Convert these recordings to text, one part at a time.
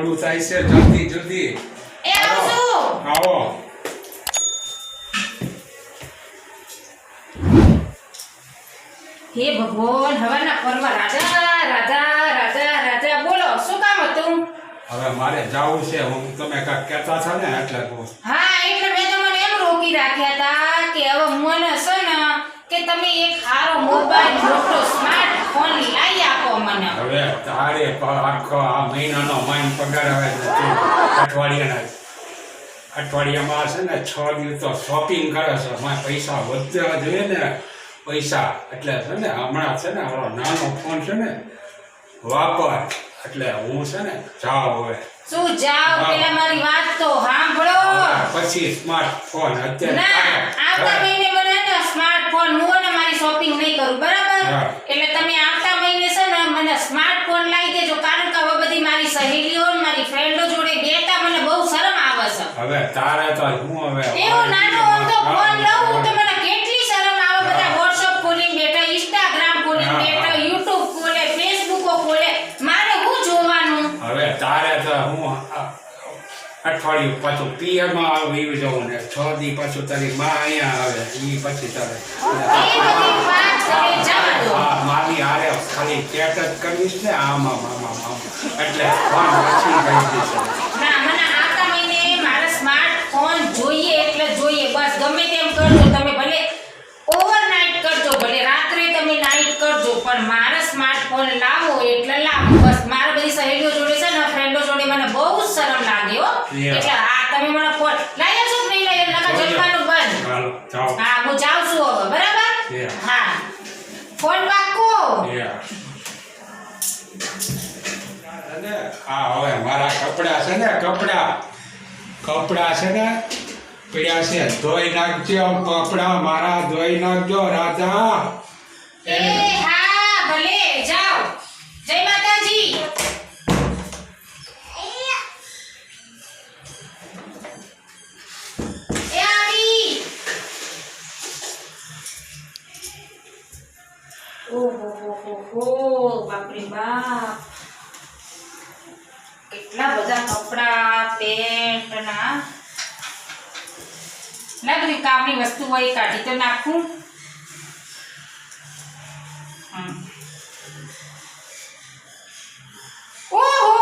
મોડું થાય છે, જલ્દી જલ્દી એ આવશું. આવો. હે ભગવાન, હવાના પર્વ રાજા રાજા રાજા રાજા. બોલો શું કામ હતું? હવે મારે જાવું છે, હું તમે કાંઈક કહેતા છો ને એટલે કહું. હા, એટલે મેં તમને એમ રોકી રાખ્યા હતા કે હવે મને છે ને કે તમે એક સારો મોબાઈલ મોટો સ્માર્ટફોન લાવી આપો મને. હવે તારે આખો આ મહિનાનો માઇન પગાર આવે અઠવાડિયામાં છે ને 6 દિવસ તો શોપિંગ કરે છે. મારે પૈસા વધવા જોઈએ ને, પૈસા એટલે છે ને હમણાં છે ને આપણો નાનો ફોન છે ને વાપર, એટલે હું છે ને જાઉં હવે. શું જાવ? પેલા મારી વાત તો સાંભળો. પછી સ્માર્ટફોન ના, અત્યારે આવતા મહિને મને ને સ્માર્ટફોન હું ને મારી શોપિંગ નહીં કરું, બરાબર? હા. એટલે તમે આવતા મહિને છે ને મને સ્માર્ટફોન લાવી દેજો, કારણ કે હવે બધી મારી સહેલીઓ ને મારી ફ્રેન્ડો જોડે બેઠા મને બહુ શરમ આવે છે. હવે તારે તો હું હવે એવો નાનો અમથો ફોન લઉં તો મને કેટલી શરમ આવે. બધા WhatsApp ખોલીને બેઠા, Instagram ખોલીને બેઠા, YouTube ખોલે, Facebook ખોલે. મારે હું જોવાનું? હવે તારે તો હું અઠવાડિયું પાછું પિયરમાં આવી જાઉં ને 6 દી પાછું તારી માં અહીંયા આવે ઈ પછી તારે એ બધી વાત કરે જવા દો. મારી હારે ખાલી ચેટ જ કરીશ ને આમાં એટલે ફોન પછી કરી દઈશ. ના, મને આવતા મહિને મારે સ્માર્ટફોન જોઈએ એટલે જોઈએ. બસ ગમે તેમ કરજો તમે, ભલે ઓવરનાઇટ કરજો, ભલે રાત્રે તમે નાઇટ કરજો, પણ મારે સ્માર્ટફોન લાવો એટલે લાવો. બસ મારા બધી સહેલીઓ જોડે છે ને ફ્રેન્ડો જોડે મને બહુ જ શરમ લાગે હો. એટલે હા, તમે મને ફોન લઈ આવશો કે નહીં લઈ આવશો? નકર જલવાનું બંધ. ચાલો જાઓ. હા, હું જાઉં છું હવે, બરાબર? હા, ફોન પાક્કો. અને હા હવે મારા કપડા છે ને કપડા છે ને પડ્યા છે, ધોઈ નાખજો કપડા મારા, ધોઈ નાખજો રાજા. એ હા, ભલે જાઓ. જય માતાજી. એ આવી. ઓહો, બાપ રે બાપ, કેટલા બધા કપડા, પેન્ટ ના બધી કામની વસ્તુ હોય એ કાઢી તો નાખું. ઓહો,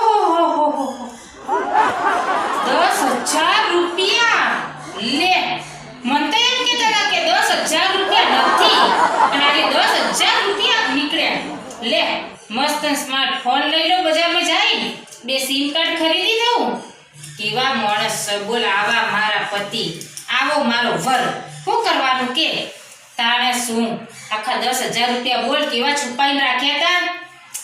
10,000 રૂપિયા. લે, મન તો એમ કહેતા હતા કે 10,000 રૂપિયા નથી, અને આજે 10,000 રૂપિયા નીકળ્યા. લે, મસ્ત સ્માર્ટફોન લઈ લો, બજારમાં જઈ 2 સિમ કાર્ડ ખરીદી દઉં. કેવા માણસ છે બોલ, આવા મારા પતિ, આવો મારો વર. શું કરવાનું કે તાણે શું આખા 10,000 રૂપિયા બોલ કેવા છુપાઈને રાખ્યા હતા,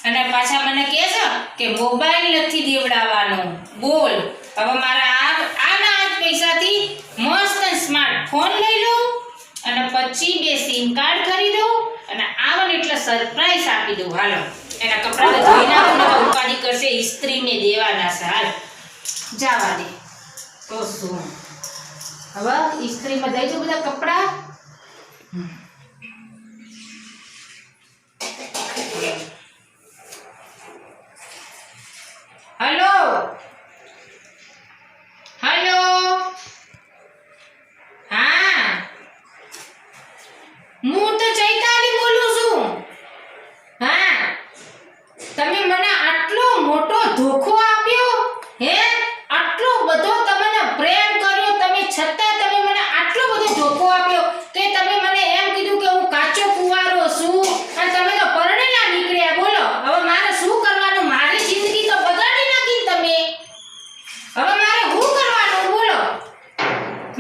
અને પાછા મને કહે છે કે મોબાઈલ નથી દેવડાવવાનો. બોલ, હવે મારા આના જ પૈસાથી મસ્ત સ્માર્ટફોન લઈ લઉં, અને પછી 2 સિમ કાર્ડ ખરીદું, અને આવન એટલે સરપ્રાઈઝ આપી દઉં. હાલો, એના કપડાં ધોઈ નાખું ને ઉપાડી કરશે, ઇસ્ત્રીને દેવાના છે. હાલ જવા દે તો શું, હવે ઇસ્ત્રીમાં દઈ દઉં બધા કપડાં. હેલો હેલો, હા, હું તો ચૈતાલી બોલું છું. હા, તમે મને આટલો મોટો ધોખો આપ્યો, હે? આટલો બધો તમને પ્રેમ કર્યો, તમે છતાં તમે મને આટલો બધો ધોખો આપ્યો કે તમે મને એમ કીધું કે હું કાચો કુંવારો છું, અને તમે તો પરણેલા નીકળ્યા. બોલો, હવે મારે શું કરવાનું? મારી જિંદગી તો બગાડી નાખી તમે. હવે મારે શું કરવાનું? બોલો,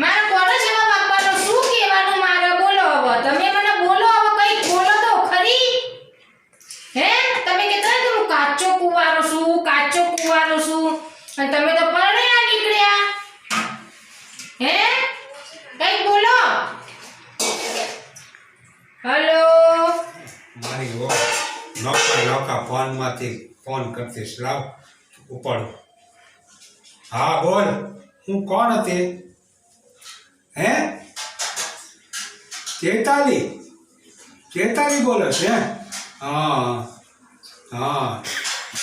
મારે કોને જવાબ આપવાનો? શું કહેવાનું મારે? બોલો, હવે તમે મને બોલો, હવે કંઈક બોલો તો ખરી. હે, તમે કહેતા કે હું કાચો કુંવારો છું, કાચો કુંવારો છું, અને તમે તો પરણેલા નીકળ્યા. હે, કંઈક બોલો. હેલો, મારી નોકા ફોનમાંથી ફોન કરતીશ, લાવ ઉપાડો. હા બોલ, હું કોણ હતી? હે, ચેતાલી બોલે છે? હા,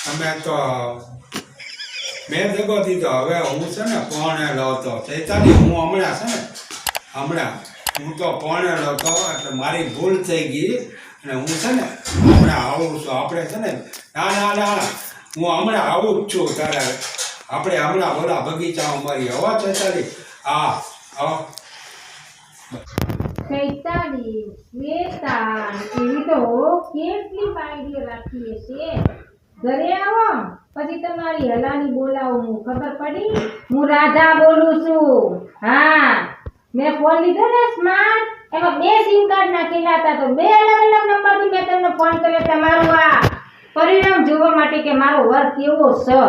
તમે તો મેં દગો દીધો. હવે હું છે ને ભણેલો હતો ચૈતાલી, હું હમણાં છે ને હું તો ભણેલો હતો એટલે મારી ભૂલ થઈ ગઈ અને હું છે ને હમણાં આવું છું. આપણે છે ને ના હું હમણાં આવું જ છું. તારે આપણે હમણાં ઓલા બગીચામાં મારી હવા ચૈતાલી. હા ચૈતાલી, શ્વેતા, એવી તો કેટલી બાયડીઓ રાખી છે. ઘરે આવો પછી તમારી હલાની બોલાવું હું. ખબર પડી? હું રાધા બોલું છું. હા, મેં ફોન લીધો ને સ્માર્ટ, એમાં 2 સિમ કાર્ડ નાખેલા હતા, તો 2 અલગ અલગ નંબરથી મેં તમને ફોન કર્યો. તમારું આ પરિણામ જોવા માટે કે મારો વર્ક કેવો છે.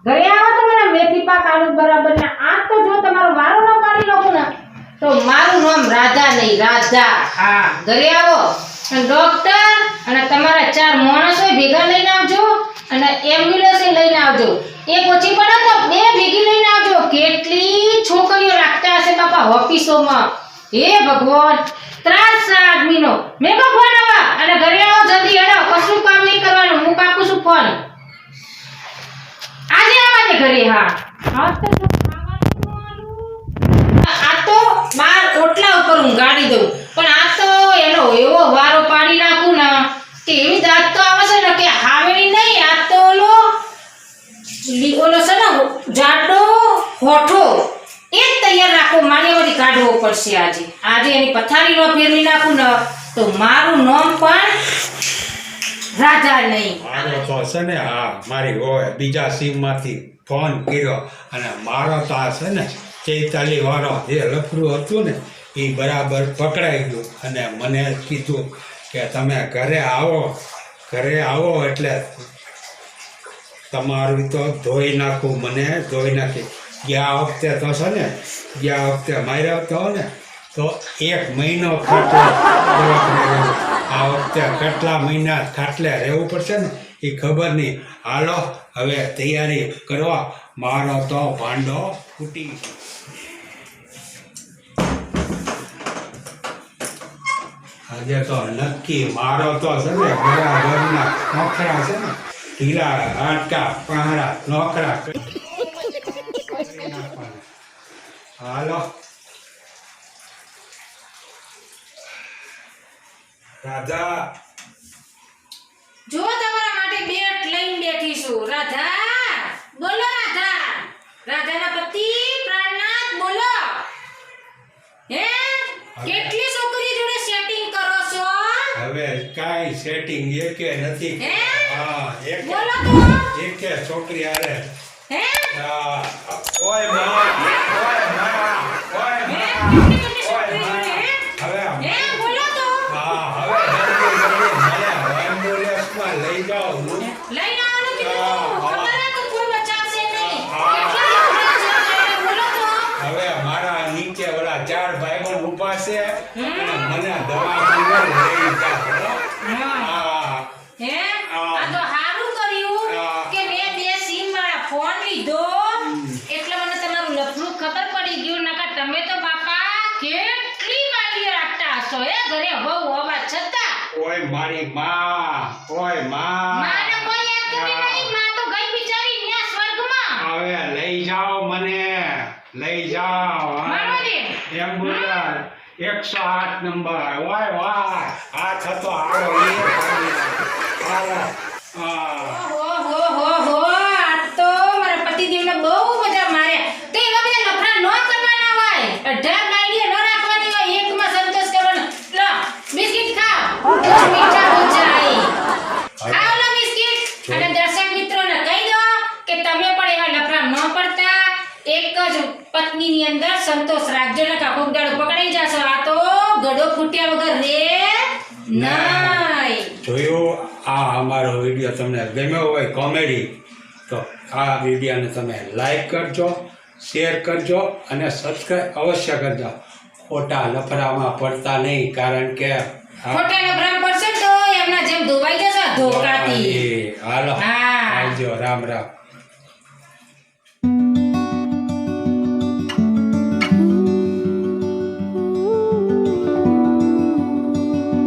ઘરે આવો તો મને મેથી પાક આલુ બરાબર ને આ તો જો તમારો વારો ન પાડી લઉં ને તો મારું નામ રાધા નહીં, રાધા. હા, ઘરે આવો અને ડોક્ટર અને તમારા 4 માણસો ભેગા લઈને આવજો અને એમ્બ્યુલન્સ લઈને આવજો. એક ઓછી પડે તો 2 ભેગી લઈને આવજો. કેટલી છોકરીઓ રાખતા હશે બાપા ઓફિસોમાં. હે ભગવાન, ત્રાસ છે આદમીનો. મેં ભગવાન આવા અને ઘરે આવો જલ્દી. હેડો, કશું કામ નહીં કરવાનું. હું કાપું છું ફોન. આજે આવજે ઘરે. હા તો આ તો બાર ઓટલા ઉપર હું ગાડી દઉં, પણ આ તો એનો એવો વારો પાડી નાખું ને કે એવી દાંત તો આવે છે ને કે હાવેણી નહીં. આ તો ઓલો છે ને જાડો હોઠો એ જ તૈયાર રાખો. મારી કાઢવો પડશે આજે એની પથારી નો ફેરવી નાખું ને તો મારું નામ પણ રાધા નહીં. મારો તો છે ને મારી હોય બીજા સીમમાંથી ફોન કર્યો અને મારો તો આ છે ને 43 વાળો જે લફરું હતું ને એ બરાબર પકડાઈ ગયું અને મને કીધું કે તમે ઘરે આવો એટલે તમારું તો ધોઈ નાખું. મને ધોઈ નાખી. ગયા વખતે માર્યો હતો ને તો 1 મહિનો ખાટલે આ વખતે કેટલા મહિના ખાટલે રહેવું પડશે ને એ ખબર નહીં. હાલો હવે તૈયારી કરવા, મારો તો ભાંડો ફૂટી. આજે તો નક્કી મારો તો છે ને બરાબરના નોખરા છે ને ઢીલા હાડકા પહાડા નોખરા. હાલો રાધા, જો તમારા માટે બેટ લઈને બેઠી છું. રાધા બોલો. રાધાના પતિ પ્રાણનાથ બોલો. હે, કેટલી છોકરી જોડે સેટિંગ કરો છો? હવે કાઈ સેટિંગ એકે નથી. હા, બોલો તો. એકે છોકરી આરે. હે, ઓય માં. હે, બોલો તો. લઈ જાઓ. લઈને આવવાનું કીધું. ખબર હે તો કોઈ બચાવશે નહીં. બોલો તો. હવે મારા નીચે ઓલા 4 ભાઈબંધ ઊભા છે અને મને દવાખાને લઈ જાઓ. હે, આ તો હારું કર્યું કે મેં 2 સિમ વાળા ફોન લીધો એટલે મને તમારું લફડું ખબર પડી ગયું. નકર તમે તો બાપા કેટલી વાડીઓ રાખતા હશો હે ઘરે વહુ હોવા છતાં. ઓય મારી માં. માને કોઈ યાદ કરી નહીં. માં તો ગઈ બિચારી ન્યા સ્વર્ગમાં. હવે લઈ જાઓ મને. લઈ જાઓ. મારવાડી. Ambulance 108 number. વાય આ થતો આવો ઓહો, આ તો મારા પતિદેવને બહુ મજા માર્યા. તો એવા બધા લફડા ન કરવાના હોય. 18 બાયડીઓ ન રાખવાની હોય. એકમાં સંતોષ કરવાનો. લો બિસ્કિટ ખાઓ. જો મીઠા હો જાય. ખાઓ લો બિસ્કિટ. અને દર્શક મિત્રોને કહી દો કે તમે પણ એવા લફડા ન પડતા. એક જ પત્નીની અંદર સંતોષ રાખજો ને કાકો દાડો પકડાઈ જશો. આ તો ગડો ફૂટ્યા વગર રે નહીં. જોયું આ અમારો વિડીયો તમને ગમ્યો હોય કોમેડી તો આ વિડીયોને તમે લાઈક કરજો, શેર કરજો અને સબસ્ક્રાઈબ અવશ્ય કરજો. ખોટા લફડામાં પડતા નહીં, કારણ કે ખોટા લફડા પડશે તો એમના જેમ ધોવાઈ જશે ધોકાતી. હાલો હા. આવજો. રામ રામ.